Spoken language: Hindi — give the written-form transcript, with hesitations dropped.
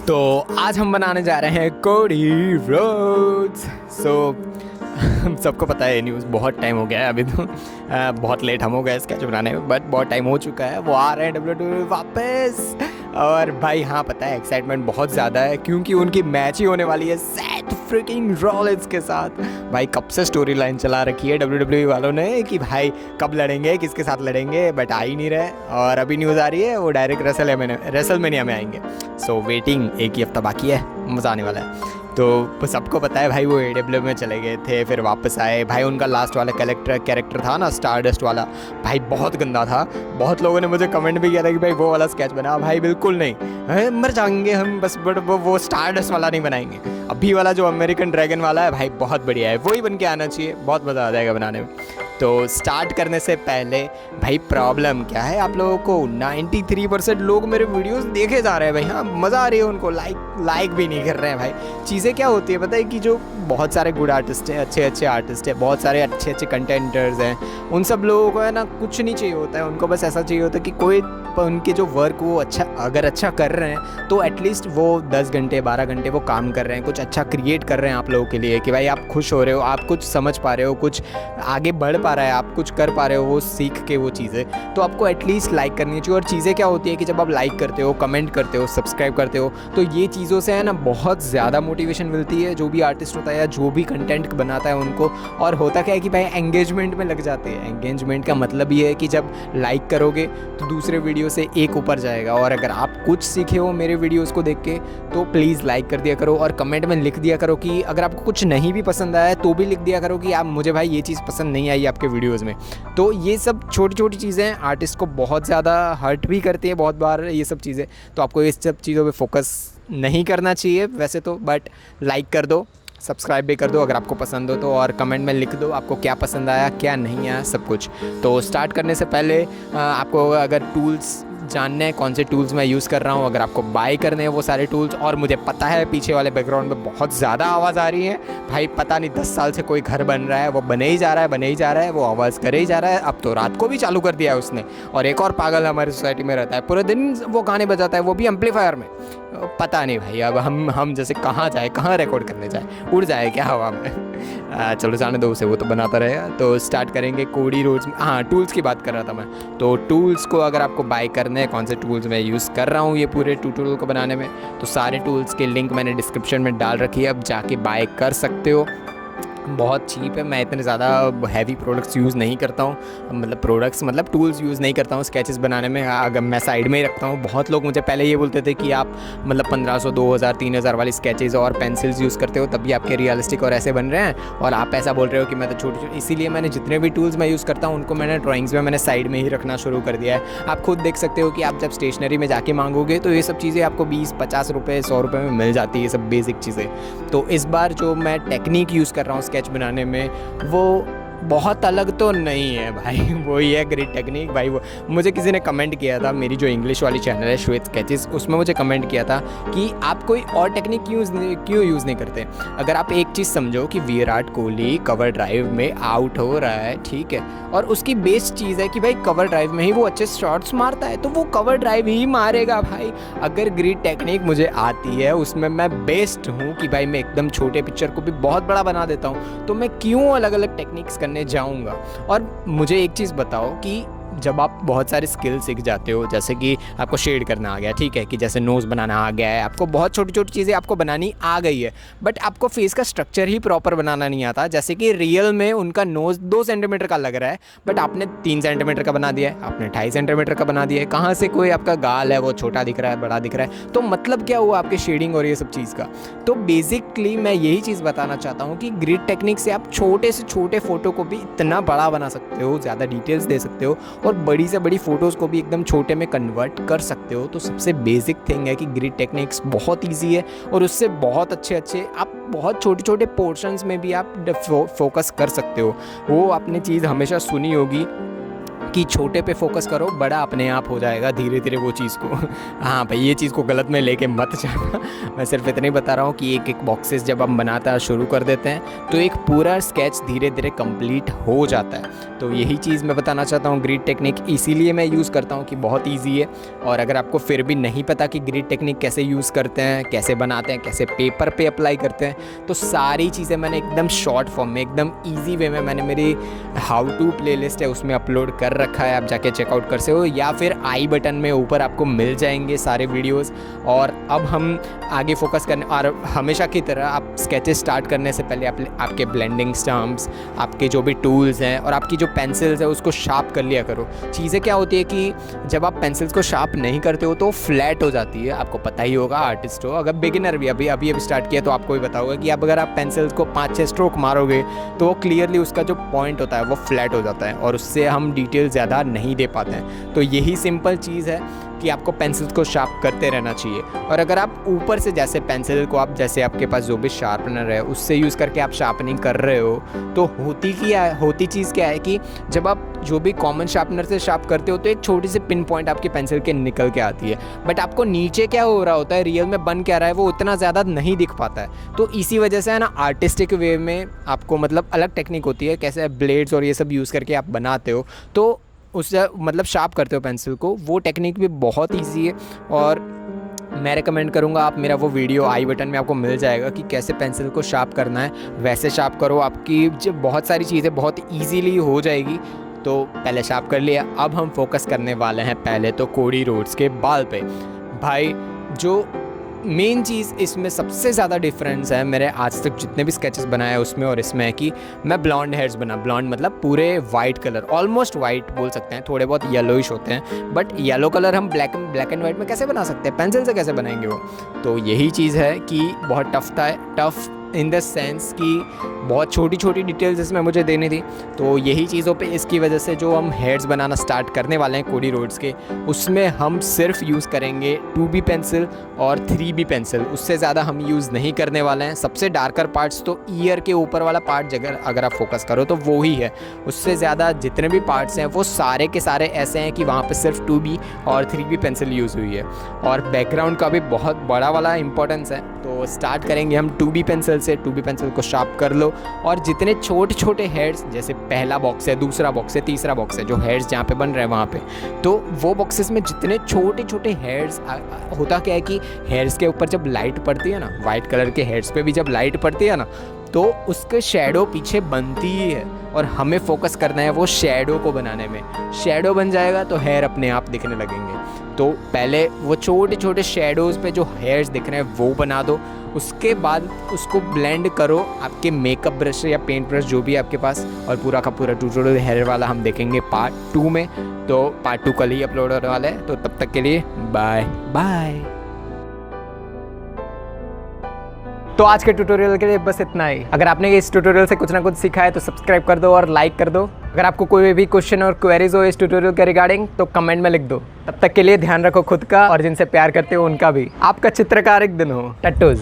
तो आज हम बनाने जा रहे हैं कोडी रोड्स। हम सबको पता है ये न्यूज़ बहुत टाइम हो गया है अभी तो बहुत लेट हम हो गए स्केच बनाने में, बट बहुत टाइम हो चुका है। वो आ रहे हैं WWE वापस। और भाई हाँ, पता है एक्साइटमेंट बहुत ज़्यादा है क्योंकि उनकी मैच ही होने वाली है सेथ फ्रिकिंग रॉलिंस के साथ। भाई कब से स्टोरी लाइन चला रखी है WWE वालों ने कि भाई कब लड़ेंगे, किसके साथ लड़ेंगे, बट आ ही नहीं रहे। और अभी न्यूज़ आ रही है वो डायरेक्ट रेसलमेनिया में आएंगे। सो वेटिंग, एक ही हफ्ता बाकी है, मज़ा आने वाला है। तो सबको पता है भाई वो AEW में चले गए थे, फिर वापस आए। भाई उनका लास्ट वाला कैरेक्टर था ना, स्टारडस्ट वाला, भाई बहुत गंदा था। बहुत लोगों ने मुझे कमेंट भी किया था कि भाई वो वाला स्केच बना। भाई बिल्कुल नहीं, मर जाएंगे हम बस, बट वो स्टारडस्ट वाला नहीं बनाएंगे। अभी वाला जो अमेरिकन ड्रैगन वाला है भाई बहुत बढ़िया है, वही बन के आना चाहिए, बहुत मज़ा आ जाएगा बनाने में। तो स्टार्ट करने से पहले भाई प्रॉब्लम क्या है आप लोगों को, 93% लोग मेरे वीडियोस देखे जा रहे हैं भाई। हाँ, मज़ा आ रही है उनको, लाइक भी नहीं कर रहे हैं भाई। चीज़ें क्या होती है पता है कि जो बहुत सारे गुड आर्टिस्ट हैं, अच्छे आर्टिस्ट हैं, बहुत सारे अच्छे कंटेंटर्स हैं, उन सब लोगों को है ना कुछ नहीं चाहिए होता है। उनको बस ऐसा चाहिए होता है कि कोई उनके जो वर्क वो अगर अच्छा कर रहे हैं तो एटलीस्ट वो 10 घंटे 12 घंटे वो काम कर रहे हैं, कुछ अच्छा क्रिएट कर रहे हैं आप लोगों के लिए, कि भाई आप खुश हो रहे हो, आप कुछ समझ पा रहे हो, कुछ आगे बढ़ पा रहा है, आप कुछ कर पा रहे हो वो सीख के वो चीज़ें, तो आपको एटलीस्ट लाइक करनी चाहिए। और चीज़ें क्या होती है कि जब आप लाइक करते हो, कमेंट करते हो, सब्सक्राइब करते हो, तो ये चीज़ों से है ना बहुत ज़्यादा मोटिवेशन मिलती है जो भी आर्टिस्ट होता है या जो भी कंटेंट बनाता है उनको। और होता क्या है कि भाई एंगेजमेंट में लग जाते हैं। एंगेजमेंट का मतलब ये है कि जब लाइक करोगे तो दूसरे वीडियो से एक ऊपर जाएगा। और अगर आप कुछ सीखे हो मेरे वीडियोस को देख के तो प्लीज़ लाइक कर दिया करो, और कमेंट में लिख दिया करो कि अगर आपको कुछ नहीं भी पसंद आया तो भी लिख दिया करो कि आप मुझे भाई ये चीज़ पसंद नहीं आई आपके वीडियोस में। तो ये सब छोटी छोटी चीज़ें आर्टिस्ट को बहुत ज़्यादा हर्ट भी करती है बहुत बार ये सब चीज़ें। तो आपको इस सब चीज़ों पे फोकस नहीं करना चाहिए वैसे तो, बट लाइक कर दो, सब्सक्राइब भी कर दो अगर आपको पसंद हो तो, और कमेंट में लिख दो आपको क्या पसंद आया क्या नहीं आया सब कुछ। तो स्टार्ट करने से पहले आपको अगर टूल्स जानने हैं कौन से टूल्स मैं यूज़ कर रहा हूँ, अगर आपको बाय करने हैं वो सारे टूल्स, और मुझे पता है पीछे वाले बैकग्राउंड में बहुत ज़्यादा आवाज़ आ रही है भाई, पता नहीं 10 साल से कोई घर बन रहा है, वो बने ही जा रहा है, वो आवाज़ करे ही जा रहा है। अब तो रात को भी चालू कर दिया है उसने। और एक और पागल हमारी सोसाइटी में रहता है, पूरे दिन वो गाने बजाता है, वो भी एम्पलीफायर में। पता नहीं भाई, अब हम जैसे कहाँ जाए, कहाँ रिकॉर्ड करने जाए, उड़ जाए क्या हवा में। चलो जाने दो उसे, वो तो बनाता रहेगा। तो स्टार्ट करेंगे कोडी रोड्स में। हाँ, टूल्स की बात कर रहा था मैं। तो टूल्स को अगर आपको बाय करने हैं, कौन से टूल्स मैं यूज़ कर रहा हूँ ये पूरे ट्यूटोरियल को बनाने में, तो सारे टूल्स के लिंक मैंने डिस्क्रिप्शन में डाल रखी है, अब जाके बाय कर सकते हो। बहुत चीप है, मैं इतने ज़्यादा हैवी प्रोडक्ट्स यूज़ नहीं करता हूँ, मतलब टूल्स यूज़ नहीं करता हूँ स्केचेस बनाने में। अगर मैं साइड में ही रखता हूँ। बहुत लोग मुझे पहले ये बोलते थे कि आप मतलब 1500 2000 3000 वाली स्केचेस और पेंसिल्स यूज़ करते हो तभी आपके रियलिस्टिक और ऐसे बन रहे हैं, और आप ऐसा बोल रहे हो कि मैं तो छोटी। इसीलिए मैंने जितने भी टूल्स मैं यूज़ करता हूँ उनको मैंने ड्राइंग्स में मैंने साइड में ही रखना शुरू कर दिया है। आप खुद देख सकते हो कि आप जब स्टेशनरी में जाके मांगोगे तो ये सब चीज़ें आपको 20-50 रुपये 100 रुपये में मिल जाती है, ये सब बेसिक चीज़ें। तो इस बार जो मैं टेक्निक यूज़ कर रहा हूँ स्केच बनाने में वो बहुत अलग तो नहीं है भाई, वही है ग्रिड टेक्निक। भाई वो मुझे किसी ने कमेंट किया था, मेरी जो इंग्लिश वाली चैनल है श्वेत स्केचेस, उसमें मुझे कमेंट किया था कि आप कोई और टेक्निक क्यों यूज़ नहीं करते। अगर आप एक चीज़ समझो कि विराट कोहली कवर ड्राइव में आउट हो रहा है, ठीक है, और उसकी बेस्ट चीज़ है कि भाई कवर ड्राइव में ही वो अच्छे शॉट्स मारता है, तो वो कवर ड्राइव ही मारेगा भाई। अगर ग्रिड टेक्निक मुझे आती है, उसमें मैं बेस्ट हूँ कि भाई मैं एकदम छोटे पिक्चर को भी बहुत बड़ा बना देता हूँ, तो मैं क्यों अलग अलग टेक्निक्स करने जाऊंगा। और मुझे एक चीज़ बताओ कि जब आप बहुत सारे स्किल सीख जाते हो, जैसे कि आपको शेड करना आ गया, ठीक है, कि जैसे नोज़ बनाना आ गया है, आपको बहुत छोटी छोटी चीज़ें आपको बनानी आ गई है, बट आपको फेस का स्ट्रक्चर ही प्रॉपर बनाना नहीं आता। जैसे कि रियल में उनका नोज़ 2 सेंटीमीटर का लग रहा है, बट आपने 3 सेंटीमीटर का बना दिया है, आपने 2.5 सेंटीमीटर का बना दिया है। कहाँ से कोई आपका गाल है वो छोटा दिख रहा है, बड़ा दिख रहा है, तो मतलब क्या हुआ आपके शेडिंग और ये सब चीज़ का। तो बेसिकली मैं यही चीज़ बताना चाहता हूँ कि ग्रिड टेक्निक से आप छोटे से छोटे फ़ोटो को भी इतना बड़ा बना सकते हो, ज़्यादा डिटेल्स दे सकते हो, और बड़ी से बड़ी फ़ोटोज़ को भी एकदम छोटे में कन्वर्ट कर सकते हो। तो सबसे बेसिक थिंग है कि ग्रिड टेक्निक्स बहुत इजी है, और उससे बहुत अच्छे आप बहुत छोटे छोटे पोर्शंस में भी आप फोकस कर सकते हो। वो आपने चीज़ हमेशा सुनी होगी कि छोटे पे फोकस करो, बड़ा अपने आप हो जाएगा धीरे धीरे वो चीज़ को। हाँ भाई, ये चीज़ को गलत में लेके मत जाना। मैं सिर्फ इतना ही बता रहा हूँ कि एक एक बॉक्सेस जब हम बनाना शुरू कर देते हैं तो एक पूरा स्केच धीरे धीरे कंप्लीट हो जाता है। तो यही चीज़ मैं बताना चाहता हूँ, ग्रिड टेक्निक इसीलिए मैं यूज़ करता हूँ कि बहुत ईजी है। और अगर आपको फिर भी नहीं पता कि ग्रिड टेक्निक कैसे यूज़ करते हैं, कैसे बनाते हैं, कैसे पेपर पे अप्लाई करते हैं, तो सारी चीज़ें मैंने एकदम शॉर्ट फॉर्म में, एकदम ईजी वे में मैंने मेरी हाउ टू प्लेलिस्ट है उसमें अपलोड कर रखा है। आप जाके चेकआउट कर सकते हो, या फिर आई बटन में ऊपर आपको मिल जाएंगे सारे वीडियोस। और अब हम आगे फोकस करने, और हमेशा की तरह आप स्केचेस स्टार्ट करने से पहले आपके ब्लेंडिंग स्टम्प्स, आपके जो भी टूल्स हैं और आपकी जो पेंसिल्स है उसको शार्प कर लिया करो। चीज़ें क्या होती है कि जब आप पेंसिल्स को शार्प नहीं करते हो तो फ्लैट हो जाती है। आपको पता ही होगा, आर्टिस्ट हो, अगर बिगिनर भी अभी स्टार्ट किया तो आपको भी पता होगा कि अगर आप पेंसिल्स को 5-6 स्ट्रोक मारोगे तो वो क्लियरली उसका जो पॉइंट होता है वो फ्लैट हो जाता है और उससे हम डिटेल ज़्यादा नहीं दे पाते हैं। तो यही सिंपल चीज़ है कि आपको पेंसिल्स को शार्प करते रहना चाहिए। और अगर आप ऊपर से जैसे पेंसिल को आप जैसे आपके पास जो भी शार्पनर है उससे यूज़ करके आप शार्पनिंग कर रहे हो, तो होती चीज़ क्या है कि जब आप जो भी कॉमन शार्पनर से शार्प करते हो तो एक छोटी सी पिन पॉइंट आपकी पेंसिल के निकल के आती है, बट आपको नीचे क्या हो रहा होता है, रियल में बन क्या रहा है, वो उतना ज़्यादा नहीं दिख पाता है। तो इसी वजह से है ना, आर्टिस्टिक वे में आपको मतलब अलग टेक्निक होती है, कैसे ब्लेड्स और ये सब यूज़ करके आप बनाते हो तो उससे मतलब शार्प करते हो पेंसिल को, वो टेक्निक भी बहुत ईजी है। और मैं रिकमेंड करूँगा, आप मेरा वो वीडियो आई बटन में आपको मिल जाएगा कि कैसे पेंसिल को शार्प करना है, वैसे शार्प करो, आपकी जो बहुत सारी चीज़ें बहुत ईजीली हो जाएगी। तो पहले शार्प कर लिया, अब हम फोकस करने वाले हैं पहले तो कोडी रोड्स के बाल पे। भाई जो मेन चीज़ इसमें सबसे ज़्यादा डिफरेंस है मेरे आज तक जितने भी स्केचेस बनाए उसमें और इसमें, है कि मैं ब्लॉन्ड हेयर्स बना। ब्लॉन्ड मतलब पूरे वाइट कलर, ऑलमोस्ट वाइट बोल सकते हैं, थोड़े बहुत येलोइश होते हैं, बट येलो कलर हम ब्लैक एंड वाइट में कैसे बना सकते हैं, पेंसिल से कैसे बनाएंगे वो। तो यही चीज़ है कि बहुत टफ इन द सेंस कि बहुत छोटी छोटी डिटेल्स इसमें मुझे देनी थी। तो यही चीज़ों पे इसकी वजह से जो हम हेड्स बनाना स्टार्ट करने वाले हैं कोडी रोड्स के, उसमें हम सिर्फ यूज़ करेंगे 2B पेंसिल और 3B पेंसिल, उससे ज़्यादा हम यूज़ नहीं करने वाले हैं। सबसे डार्कर पार्ट्स तो ईयर के ऊपर वाला पार्ट अगर आप फोकस करो तो वो ही है, उससे ज़्यादा जितने भी पार्ट्स हैं वो सारे के सारे ऐसे हैं कि वहाँ पर सिर्फ 2B और 3B पेंसिल यूज़ हुई है। और बैकग्राउंड का भी बहुत बड़ा वाला इंपॉर्टेंस है। तो स्टार्ट करेंगे हम 2B पेंसिल से। 2B पेंसिल को शार्प कर लो और जितने छोटे छोटे हेड्स, जैसे पहला बॉक्स है, दूसरा बॉक्स है, तीसरा बॉक्स है, जो हेड्स जहाँ पे बन रहे हैं वहाँ पे, तो वो बॉक्सेस में जितने छोटे छोटे हेड्स, होता क्या है कि हेड्स के ऊपर जब लाइट पड़ती है ना, वाइट कलर के हेड्स पे भी जब लाइट पड़ती है ना, तो उसके शेडो पीछे बनती ही है और हमें फोकस करना है वो शेडो को बनाने में। शेडो बन जाएगा तो हेयर अपने आप दिखने लगेंगे। तो पहले वो छोटे छोटे शेडोज़ पे जो हेयर्स दिख रहे हैं वो बना दो, उसके बाद उसको ब्लेंड करो आपके मेकअप ब्रश या पेंट ब्रश जो भी है आपके पास, और पूरा का पूरा ट्यूटोरियल हेयर वाला हम देखेंगे पार्ट 2 में। तो पार्ट 2 कल ही अपलोड होने वाला है, तो तब तक के लिए बाय बाय। तो आज के ट्यूटोरियल के लिए बस इतना ही। अगर आपने इस ट्यूटोरियल से कुछ ना कुछ सीखा है तो सब्सक्राइब कर दो और लाइक कर दो। अगर आपको कोई भी क्वेश्चन और क्वेरीज हो इस ट्यूटोरियल के रिगार्डिंग तो कमेंट में लिख दो। तब तक के लिए ध्यान रखो खुद का और जिनसे प्यार करते हो उनका भी। आपका चित्रकारिक दिन हो। टट्टूज।